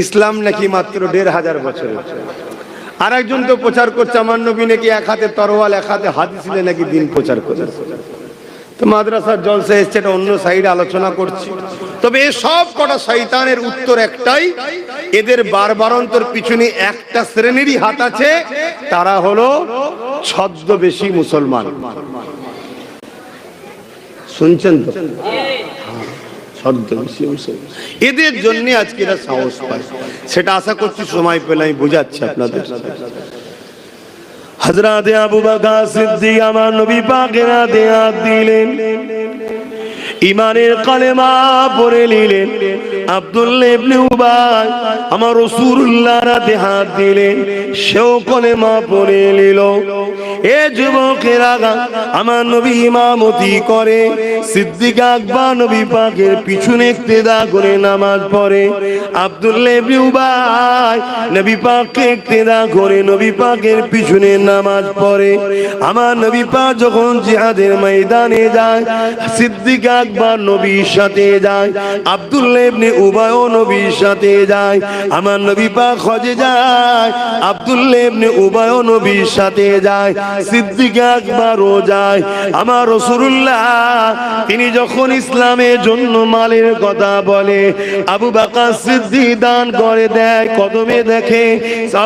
ইসলাম নাকি মাত্র 1500 বছরের। আর একজন তো প্রচার করছে আমার নবী নাকি এক হাতে তরোয়াল এক হাতে হাদিস নিয়ে নাকি দিন প্রচার করে। তো মাদ্রাসার জলসা এসছে, এটা অন্য সাইডে আলোচনা করছি। তবে এই সব কটা শয়তানের উত্তর একটাই, এদের বারবারন্তর পিছনে একটা শ্রেণীরই হাত আছে, তারা হলো ছদ্মবেশী মুসলমান। শুনছেন তো? ছদ্মবেশী মুসলমান, এদের জন্য আজকে এরা সাহস পায়। সেটা আশা করছি সময় পেলে আমি বুঝাচ্ছি আপনাদের। হযরত আবু বকর সিদ্দিক আমার নবী পাকের হাতে হাত দিলেন, ইমানের কালেমা পড়ে নিলেন। আব্দুল্লাহ ইবনে উবাই আমার রাসূলুল্লাহর হাতে হাত দিলেন, সেও কালেমা পড়ে নিল। এ যুবকেরা, আমার নবী ইমামতি করে, সিদ্দিক আকবর নবী পাকের পিছনে ইক্তেদা করে নামাজ পড়ে। আব্দুল্লাহ ইবনে উবাই নবী পাককে ইক্তেদা করে নবী পাকের পিছনে নামাজ পড়ে। আমার নবী পাক যখন জিহাদের ময়দানে যায়, সিদ্দিক আকবর নবীর সাথে যায়, আব্দুল্লাহ ইবনে উবাই ও নবীর সাথে যায়। আমার নবী পাক হজে যায়, আব্দুল্লাহ ইবনে উবাই ও নবীর সাথে যায়, সিদ্দিক আকবরও যায়। আমার রাসূলুল্লাহ তিনি যখন ইসলামের জন্য মালের কথা বলে, আবু বকর সিদ্দিক দান করে দেয়, কদমে দেখে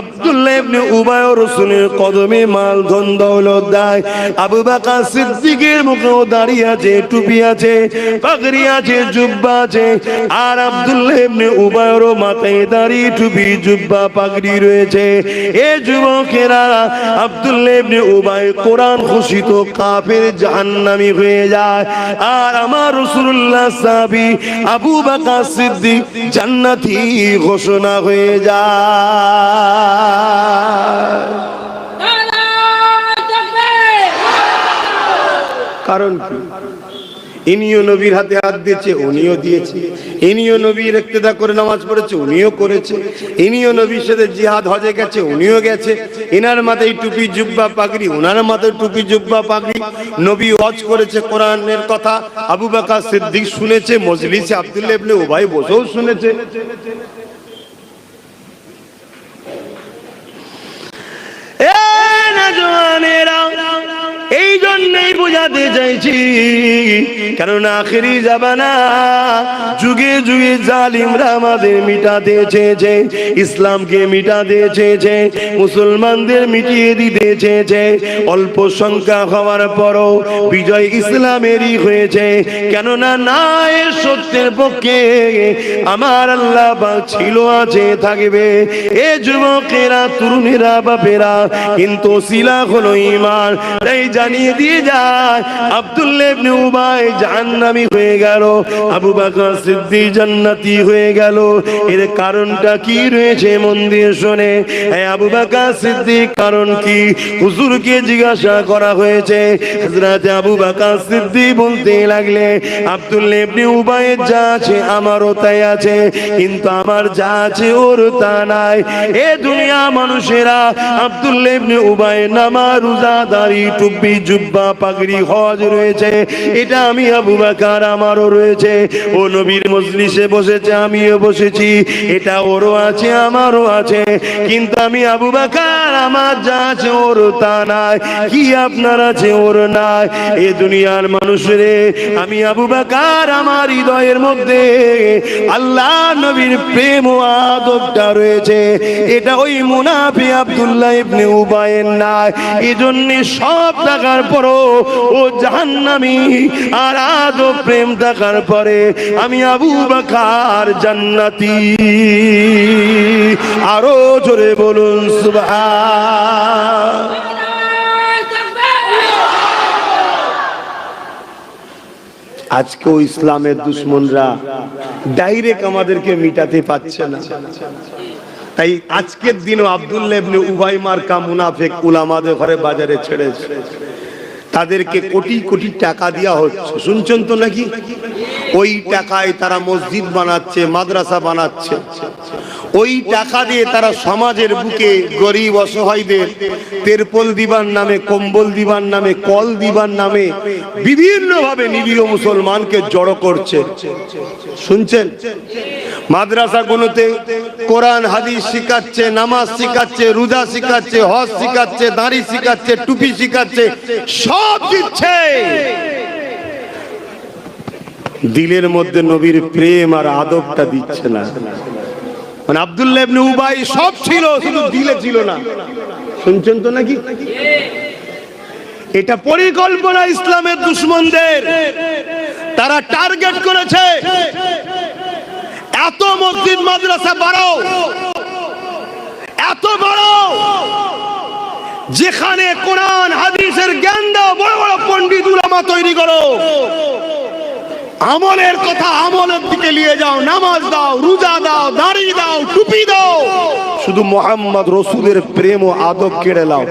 আব্দুল্লাহ ইবনে উবাই ও রাসূলের কদমে মাল ধন দৌলত দেয়। আবু বকর সিদ্দিকের মুখেও দাঁড়িয়ে আছে, টুপি আছে, পাগড়ি আছে, জুব্বা আছে। আর আব্দুল্লাহ ইবনে উবাইয়ের মাথায় দাড়ি, টুপি, জুব্বা, পাগড়ি রয়েছে। এ যুবকেরা, আব্দুল্লাহ ইবনে উবাই কোরআন ঘোষিত কাফের, জাহান্নামী হয়ে যায়। আর আমার রাসূলুল্লাহ সাহাবী আবু বকর সিদ্দিক জান্নাতি ঘোষণা হয়ে যায়। কারণ কি? ইনিও নবীর হাতে হাত দিয়েছে, উনিও দিয়েছে। ইনিও নবীর ইক্তেদা করে নামাজ পড়েছে, উনিও করেছে। ইনিও নবীর সাথে জিহাদ হজে গেছে, উনিও গেছে। ইনার মাথায় টুপি, জুব্বা, পাগড়ি, ওনার মাথায় টুপি, জুব্বা, পাগড়ি। নবী ওয়াজ করেছে কোরআনের কথা, আবু বকর সিদ্দিক শুনেছে, মজলিসে আব্দুল্লাহ ইবনে উবাই বসেও শুনেছে। এই জন্যই বোঝাতে চাইছি, কারণ আখেরি জামানা, যুগে যুগে জালিমরা আমাদের মিটাতে চেয়েছে, ইসলামকে মিটাতে চেয়েছে, মুসলমানদের মিটিয়ে দিতে চেয়েছে। অল্প সংখ্যা হওয়ার পরও বিজয় ইসলামেরই হয়েছে। কেননা না, এর সত্যের পক্ষে আমার আল্লাহ পাক ছিল, আছে, থাকবে। এ যুবকেরা, তরুণেরা, বাপেরা, কিন্তু ওসিলা হলো ঈমান। তাই জানিয়ে দিয়ে যায়, আব্দুল্লাহ ইবনে উবাই জাহান্নামী হয়ে গেল, আবু বকর সিদ্দিক জান্নাতি হয়ে গেল। এর কারণটা কি রয়েছে মন দিয়ে শোনে। হ্যাঁ, আবু বকর সিদ্দিক কারণ কি? হুজুরকে জিজ্ঞাসা করা হয়েছে। হযরত আবু বকর সিদ্দিক বলতে লাগলে, আব্দুল্লাহ ইবনে উবাইয়ের যা আছে আমারও তাই আছে, কিন্তু আমার যা আছে ওর তা নাই। এ দুনিয়া মানুষেরা, আব্দুল্লাহ ইবনে উবাইয়ের নামাজ, রোজা, দাড়ি, টুপি, জুব্বা, পাগড়ি, হজ রয়েছে, এটা আমি আবু বকর আমারও রয়েছে। ও নবীর মজলিসে বসেছে, আমিও বসেছি, এটা ওরও আছে, আমারও আছে। কিন্তু আমি আবু বকর, আমার যা আছে ওর তা নাই। কি আপনার আছে ওর নাই? এ দুনিয়ার মানুষরে, আমি আবু বকর, আমার হৃদয়ের মধ্যে আল্লাহ নবীর প্রেম ও আদবটা রয়েছে, এটা ওই মুনাফিক আব্দুল্লাহ ইবনে উবাইয়ের নাই। এজন্য সব থাকার পরও ও জাহান্নামী, আর আদব প্রেম থাকার পরে আমি আবু বকর জান্নাতি। আরো জোরে বলুন সুবহান। আজকেও ইসলামের দুশ্মনরা ডাইরেক্ট আমাদেরকে মিটাতে পারছে না। তাই আজকের দিনও আব্দুল্লাহ ইবনে উবাই মার্কা মুনাফিক উলামাদের ঘরে বাজারে ছেড়েছে। তাদেরকে কোটি কোটি টাকা দেওয়া হচ্ছে, শুনছেন তো নাকি? ওই টাকায় তারা মসজিদ বানাচ্ছে, মাদ্রাসা বানাচ্ছে। ওই টাকা দিয়ে তারা সমাজের বুকে গরিব অসহায়দের তেরপল দিবার নামে, কম্বল দিবার নামে, কল দিবার নামে বিভিন্ন ভাবে নিরীহ মুসলমানকে জড়ো করছে, শুনছেন? মাদ্রাসাগুলোতে কোরআন হাদিস শিখাচ্ছে, নামাজ শিখাচ্ছে, রোজা শিখাচ্ছে, হজ শিখাচ্ছে, দাড়ি শিখাচ্ছে, টুপি শিখাচ্ছে, সব দিচ্ছে। দিলের মধ্যে নবীর প্রেম আর আদবটা দিচ্ছে না। মানে আব্দুল্লাহ ইবনে উবাই সব ছিল, শুধু দিলে ছিল না, শুনছেন তো নাকি? এটা পরিকল্পনা ইসলামের দুশমনদের। তারা টার্গেট করেছে এত মসজিদ মাদ্রাসা বাড়াও, এত বাড়াও, যেখানে কোরআন হাদিসের জ্ঞান দাও, বড় বড় পণ্ডিত উলামা তৈরি করো, আমলের কথা আমলের দিকে নিয়ে যাও, নামাজ দাও, রোজা দাও, দাড়ি দাও, টুপি দাও, শুধু মুহাম্মদ রাসূলের প্রেম ও আদব কেড়ে নাও।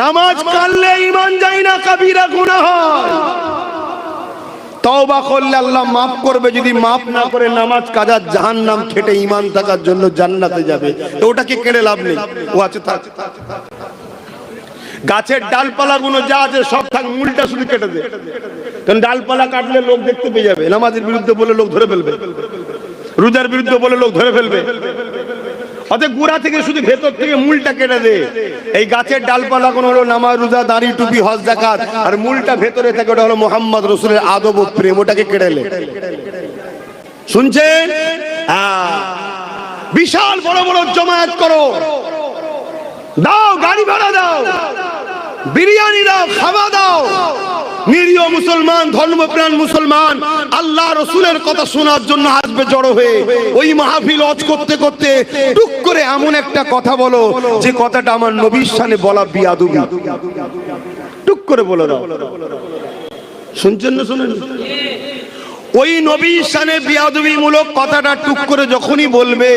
নামাজ কাটলে ঈমান যায় না, কবিরা গুনাহ হয়। তওবা করলে আল্লাহ মাফ করবে, যদি মাফ না করে নামাজ কাজা জাহান্নাম খেটে ঈমান থাকার জন্য জান্নাতে যাবে। তো ওটাকে কেড়ে লাভ নেই, ও আছে থাক। গাছের ডালপালা গুলো যা আছে সব থাক, মূলটা শুধু কেটে দে, কারণ ডালপালা কাটলে লোক দেখতে পেয়ে যাবে। নামাজের বিরুদ্ধে বলে লোক ধরে ফেলবে, রোজার বিরুদ্ধে বলে লোক ধরে ফেলবে। অতএব গোড়া থেকে শুধু ভেতর থেকে মূলটা কেটে দে। এই গাছের ডালপালা কোন হলো নামাজ, রোজা, দাড়ি, টুপি, হজ, যাকাত, আর মূলটা ভেতরে থাকে, ওটা হলো মুহাম্মদ রাসূলের আদব ও প্রেম, ওটাকে কেটে লে। শুনছেন? বিশাল বড় বড় জমায়েত করো, দাও গাড়ি ভাড়া দাও, বিরিয়ানি দাও, খাওয়া দাও। নিরীহ মুসলমান, ধর্মপ্রাণ মুসলমান আল্লাহ রাসূলের কথা শোনার জন্য আসবে জড়ো হয়ে। ওই মাহফিল ওয়াজ করতে করতে টুক করে এমন একটা কথা বলো যে কথাটা আমার নবীর শানে বলা বিয়াদবি, টুক করে বলে দাও। শুনছেন না? শুনেন? ওই নবীর শানে বিয়াদবি মূলক কথাটা টুক করে যখনই বলবে,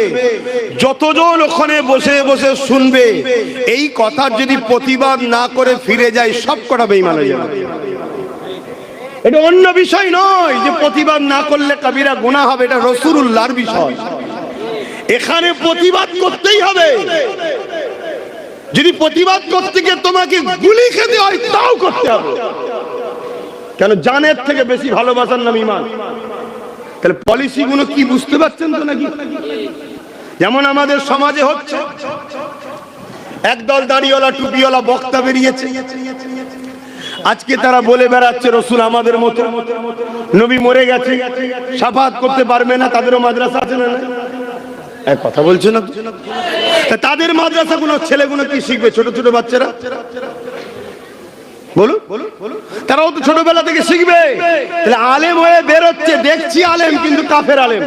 যতজন ওখানে বসে বসে শুনবে, এই কথার যদি প্রতিবাদ না করে ফিরে যায়, সব কটা বেঈমান হয়ে যাবে। এটা অন্য বিষয় নয় যে প্রতিবাদ না করলে কবিরা গুনাহ হবে, এটা রাসূলুল্লাহর বিষয়। এখানে প্রতিবাদ করতেই হবে। যদি প্রতিবাদ করতে গিয়ে তোমাকে গুলি খেতে হয়, তাও করতে হবে, কেন জানের থেকে বেশি ভালোবাসার নাম ঈমান। তাহলে পলিসি গুলো কি বুঝতে পারছেন তো নাকি? যেমন আমাদের সমাজে হচ্ছে, একদল দাড়িওয়ালা টুপিওয়ালা বক্তা বেরিয়েছে, আজকে তারা বলে বেড়াচ্ছে রাসূল আমাদের মতো, নবী মরে গেছে, শাফাআত করতে পারবে না, তাদেরও মাদ্রাসা আছে না? এক কথা বলছে না? তাদের মাদ্রাসাগুলো ছেলেগুলো কি শিখবে? ছোট ছোট বাচ্চারা, বলুন, তারাও তো ছোটবেলা থেকে শিখবে। তাহলে আলেম হয়ে বেরোচ্ছে, দেখছি আলেম, কিন্তু কাফের আলেম।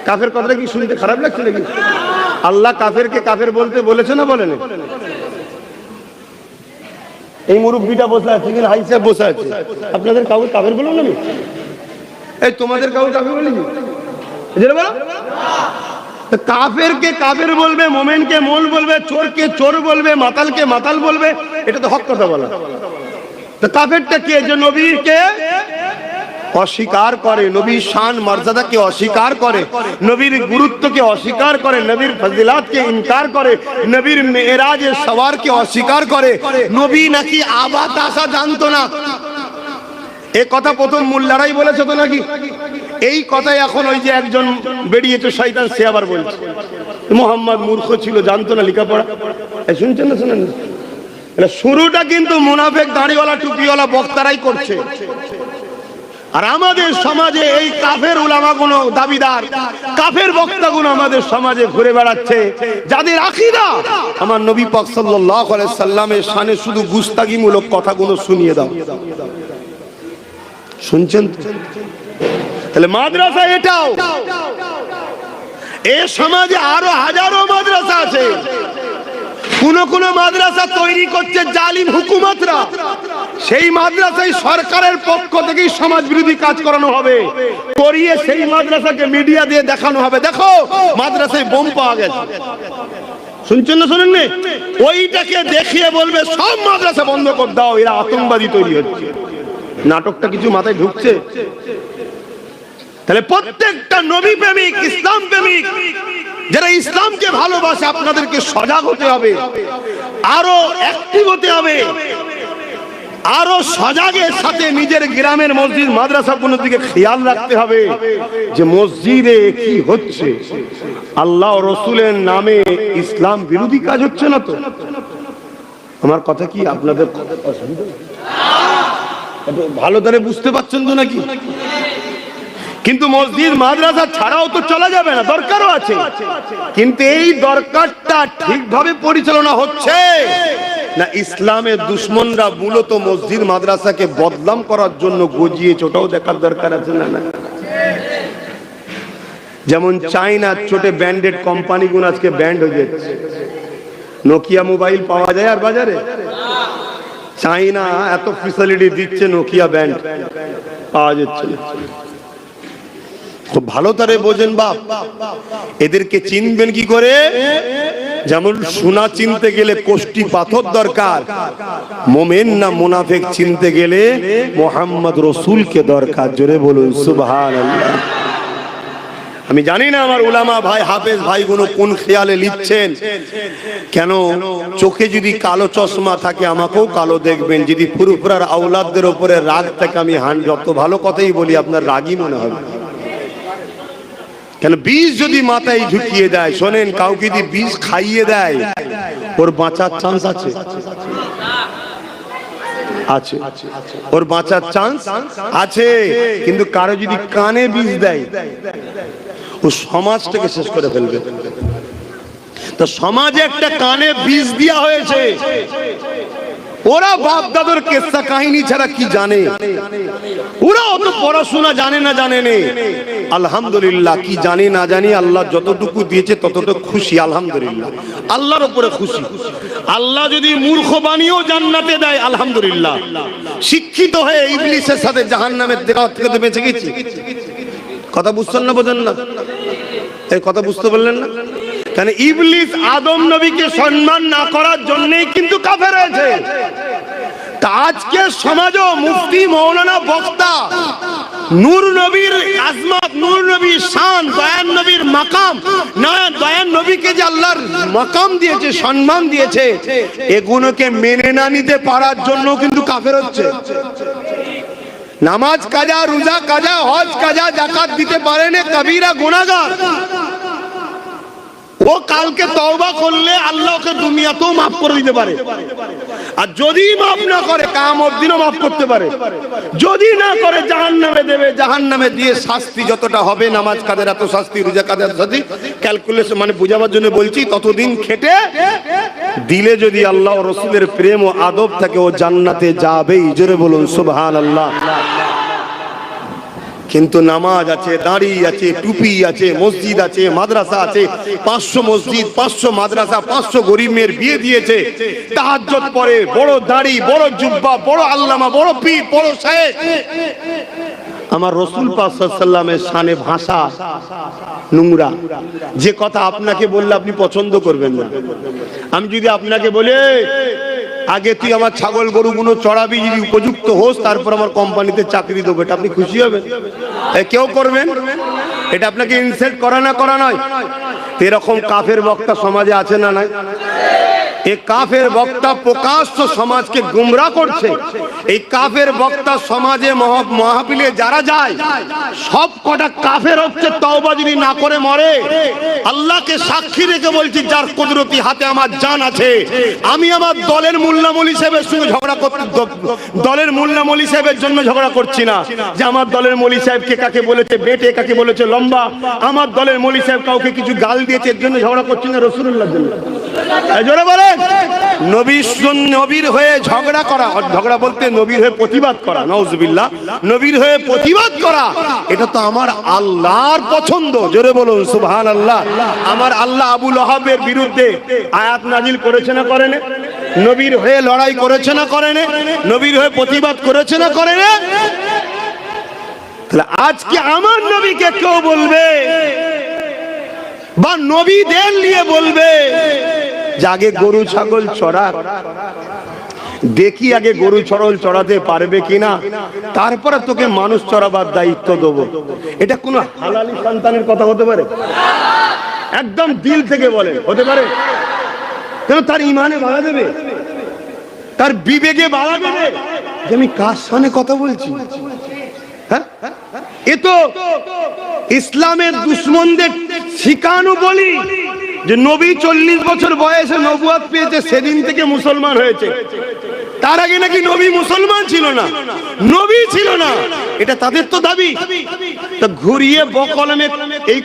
কাফের কথাটা কি শুনতে খারাপ লাগছে নাকি? আল্লাহ কাফেরকে কাফের বলতে বলেছে না বলেনি? এই মুরব্বিটা বসে আছে, কিন্তু হাই সাহেব বসে আছে, আপনাদের কাউকে কাফের বলবো না? এই তোমাদের কাউকে কাফের বলিনি? কাফেরকে কাফের বলবে, মোমেনকে মোল বলবে, চোরকে চোর বলবে, মাতালকে মাতাল বলবে, এটা তো হক কথা বলা। তো কাফেরটা কে? যে নবীকে অস্বীকার করে, নবীর শান মর্যাদাকে অস্বীকার করে, নবীর গুরুত্বকে অস্বীকার করে, নবীর ফজিলাতকে ইনকার করে, নবীর মেরাজের সওয়ারকে অস্বীকার করে। নবী নাকি আবাদ আসা জানতো না, এ কথা প্রথম মোল্লারাই বলেছে তো নাকি? এই কথাই এখন ওই যে একজন বেরিয়েছে শয়তান, সে আবার বলছে মুহাম্মদ মূর্খ ছিল, জানতো না লেখাপড়া। শুনছেন না? শুনেন? শুরুটা কিন্তু মুনাফিক দাড়িওয়ালা টুপিওয়ালা বক্তারাই করছে। আর আমাদের সমাজে এই কাফের উলামাগুলো দাবিদার, কাফের বক্তাগুলো আমাদের সমাজে ঘুরে বেড়াচ্ছে, যাদের আকীদা আমার নবী পাক সাল্লাল্লাহু আলাইহি সাল্লামের শানে শুধু গুস্তাগিমূলক কথাগুলো শুনিয়ে দাও। শুনছেন? তাহলে মাদ্রাসা এটাও, এই সমাজে আরো হাজারো মাদ্রাসা আছে। কোন কোন মাদ্রাসা তৈরি করছে জালিম হুকুমতরা, সেই মাদ্রাসায় সরকারের পক্ষ থেকেই সমাজ বিরোধী কাজ করানো হবে, করিয়ে সেই মাদ্রাসাকে মিডিয়া দিয়ে দেখানো হবে, দেখো মাদ্রাসায় বোম পাওয়া গেছে। শুনছেন না শোনেন না? ওইটাকে দেখিয়ে বলবে সব মাদ্রাসা বন্ধ করে দাও, এরা আতঙ্কবাদী তৈরি হচ্ছে। নাটকটা কিছু মাথায় ঢুকছে? তাহলে প্রত্যেকটা নবী প্রেমিক, ইসলাম প্রেমিক যারা ইসলামকে ভালোবাসে, আপনাদেরকে সজাগ হতে হবে, আরো অ্যাক্টিভ হতে হবে, আরো সজাগের সাথে নিজের গ্রামের মসজিদ মাদ্রাসাগুলোর দিকে খেয়াল রাখতে হবে যে মসজিদে কি হচ্ছে। আল্লাহ ও রসুলের নামে ইসলাম বিরোধী কাজ হচ্ছে না তো? আমার কথা কি আপনাদের ভালো করে বুঝতে পারছেন তো নাকি? কিন্তু মসজিদ মাদ্রাসা ছাড়াও তো চলা যাবে না, দরকারও আছে। কিন্তু এই দরকারটা ঠিকভাবে পরিচালনা হচ্ছে না? ইসলামের দুশ্মনরা মূলত মসজিদ মাদ্রাসাকে বদনাম করার জন্য গজিয়েছে, ওটাও দেখার দরকার আছে না? না, যেমন চাইনার ছোটে ব্র্যান্ডেড কোম্পানিগুলো আজকে ব্যান্ড হয়ে যাচ্ছে। নোকিয়া মোবাইল পাওয়া যায় আর বাজারে? চাইনা এত ফ্যাসিলিটি দিচ্ছে, নোকিয়া ব্র্যান্ড পাওয়া যাচ্ছে না। খুব ভালো তারে বোঝেন বাপ, এদেরকে চিনবেন কি করে? যেমন সোনা চিনতে গেলে কোষ্টি পাথর দরকার, মোমেন না মুনাফিক চিনতে গেলে মুহাম্মদ রাসূলকে দরকার। জোরে বলুন সুবহানাল্লাহ। আমি জানি না আমার উলামা ভাই, হাফেজ ভাইগুলো কোন খেয়ালে লিখছেন। কেন চোখে যদি কালো চশমা থাকে আমাকেও কালো দেখবেন, যদি ফুরফুরার আওলাদদের উপরে রাগ থাকে আমি যত ভালো কথাই বলি আপনার রাগই মনে হবে। কেন বিষ যদি মাথায় ঢুকিয়ে দেয়, শোনেন, কাউকে যদি বিষ খাইয়ে দেয় ওর বাঁচার চান্স আছে? আছে, ওর বাঁচার চান্স আছে। কিন্তু কারো যদি কানে বিষ দেয় ও সমাজটাকে শেষ করে ফেলবে। তো সমাজে একটা কানে বিষ দেওয়া হয়েছে, ওরা বাপ দাদুর কিস্সা কাহিনী ছাড়া কি জানে? ওরা অত পড়াশোনা জানে না, জানে না। আলহামদুলিল্লাহ, কি জানি না জানি আল্লাহ যতটুকু দিয়েছে ততটুকু খুশি। আলহামদুলিল্লাহ, আল্লাহর উপরে খুশি। আল্লাহ যদি মূর্খ বানিয়েও জান্নাতে দেয় আলহামদুলিল্লাহ। শিক্ষিত হয়ে ইবলিসের সাথে জাহান্নামের দেখা থেকে তো বেঁচে গেছি। কথা বুঝছেন না, বোঝেন না? এই কথা বুঝতে পারলেন না? কারণ ইবলিস আদম নবীকে সম্মান না করার জন্যই কিন্তু কাফের হয়েছে। তা আজকে সমাজও মুফতি, মৌলানা, বক্তা নূর নবীর আজমত, নূর নবীর শান, দয়ান নবীর মাকাম, না দয়ান নবীকে যে আল্লাহর মাকাম দিয়েছে, সম্মান দিয়েছে, এগুলোকে মেনে না নিতে পারার জন্য কিন্তু কাফের হচ্ছে। নামাজ কাজা, রোজা কাজা, হজ কাজা, যাকাত দিতে পারে না, কবিরা গুনাহগার। ও কালকে তওবা করলে আল্লাহ ওকে দুনিয়াতেও মাফ করে দিতে পারে, আর যদি মাফ না করে কিয়ামত দিনও মাফ করতে পারে। যদি না করে জাহান্নামে দেবে, জাহান্নামে দিয়ে শাস্তি যতটা হবে, নামাজ কাদের এত শাস্তি, রোজা কাদের শাস্তি, ক্যালকুলেশন মানে বুঝাবার জন্য বলছি, ততদিন খেটে দিলে যদি আল্লাহ ও রাসূলের প্রেম ও আদব থাকে ও জান্নাতে যাবেই। জোরে বলুন সুবহানাল্লাহ। কিন্তু নামাজ আছে, দাড়ি আছে, টুপি আছে, মসজিদ আছে, মাদ্রাসা আছে, 500 মসজিদ, 500 মাদ্রাসা, 500 গরিব মেয়ের বিয়ে দিয়েছে, তাহাজ্জুদ পড়ে, বড় দাড়ি, বড় জুব্বা, বড় আল্লামা, বড় পীর, বড় শায়েখ। আমার রাসূল পাক সাল্লাল্লাহু আলাইহি ওয়াসাল্লামের শানে ভাষা নোংরা। যে কথা আপনাকে বললে আপনি পছন্দ করবেন না। আমি যদি আপনাকে বলি আগে তুই আমার ছাগল গরুগুলো চড়াবি, যদি উপযুক্ত হোস তারপর আমার কোম্পানিতে চাকরি দেবো, এটা আপনি খুশি হবেন? কেউ করবেন? এটা আপনাকে ইনসাল্ট করা না করা নয়? এরকম কাফের বক্তা সমাজে আছে না নাই? এই কাফের বক্তা প্রকাশ্য সমাজকে গুমরাহ করছে। এই কাফের বক্তা সমাজে মাহফিলে যারা যায় সব কটা কাফের হচ্ছে। তওবা যদি না করে মরে, আল্লাহকে সাক্ষী রেখে বলছি, যার কুদরতি হাতে আমার জান আছে, আমি আমার দলের মোল্লা মৌলভী সাহেবের সঙ্গে ঝগড়া করতে, দলের মোল্লা মৌলভী সাহেবের জন্য ঝগড়া করছি না যে আমার দলের মৌলভী সাহেবকে কাকে বলেছে বেটে, কাকে বলেছে লম্বা, আমার দলের মৌলভী সাহেব কাউকে কিছু গাল দিয়েছে, এর জন্য ঝগড়া করছি না, রাসূলুল্লাহর জন্য। জোরে বলেন, নবীর হয়ে ঝগড়া করা, ঝগড়া বলতে নবীর হয়ে প্রতিবাদ করা, নাউজুবিল্লাহ, নবীর হয়ে প্রতিবাদ করা, এটা তো আমার আল্লাহর পছন্দ। জোরে বলুন সুবহানাল্লাহ। আমার আল্লাহ আবু লাহাবের বিরুদ্ধে আয়াত নাজিল করেছে না করেন? নবীর হয়ে লড়াই করেছে না করেন? নবীর হয়ে প্রতিবাদ করেছে না করেন? তাহলে আজকে আমার নবীকে কেউ বলবে বা নবীদের নিয়ে বলবে যে আগে গরু ছাগল চড়া, দেখি আগে গরু ছাগল চড়াতে পারবে কিনা, তারপরে তোকে মানুষ চড়াবার দায়িত্ব দেবো। এটা কোনো হালালি সন্তানের কথা হতে পারে? একদম দিল থেকে বলে হতে পারে? কেন তার ইমানে বাধা দেবে, তার বিবেকে বাধা দেবে যে আমি কার সামনে কথা বলছি? হ্যাঁ, এ তো ইসলামের দুশ্মনদের শিখানো বলি যে নবী 40 বছর বয়সে নবুয়ত পেয়েছে, সেদিন থেকে মুসলমান হয়েছে। তার আগে নাকি নবী মুসলমান ছিল না, নবী ছিল না, এটা তাদের তো দাবি। তো ঘুরিয়ে বকলমে এই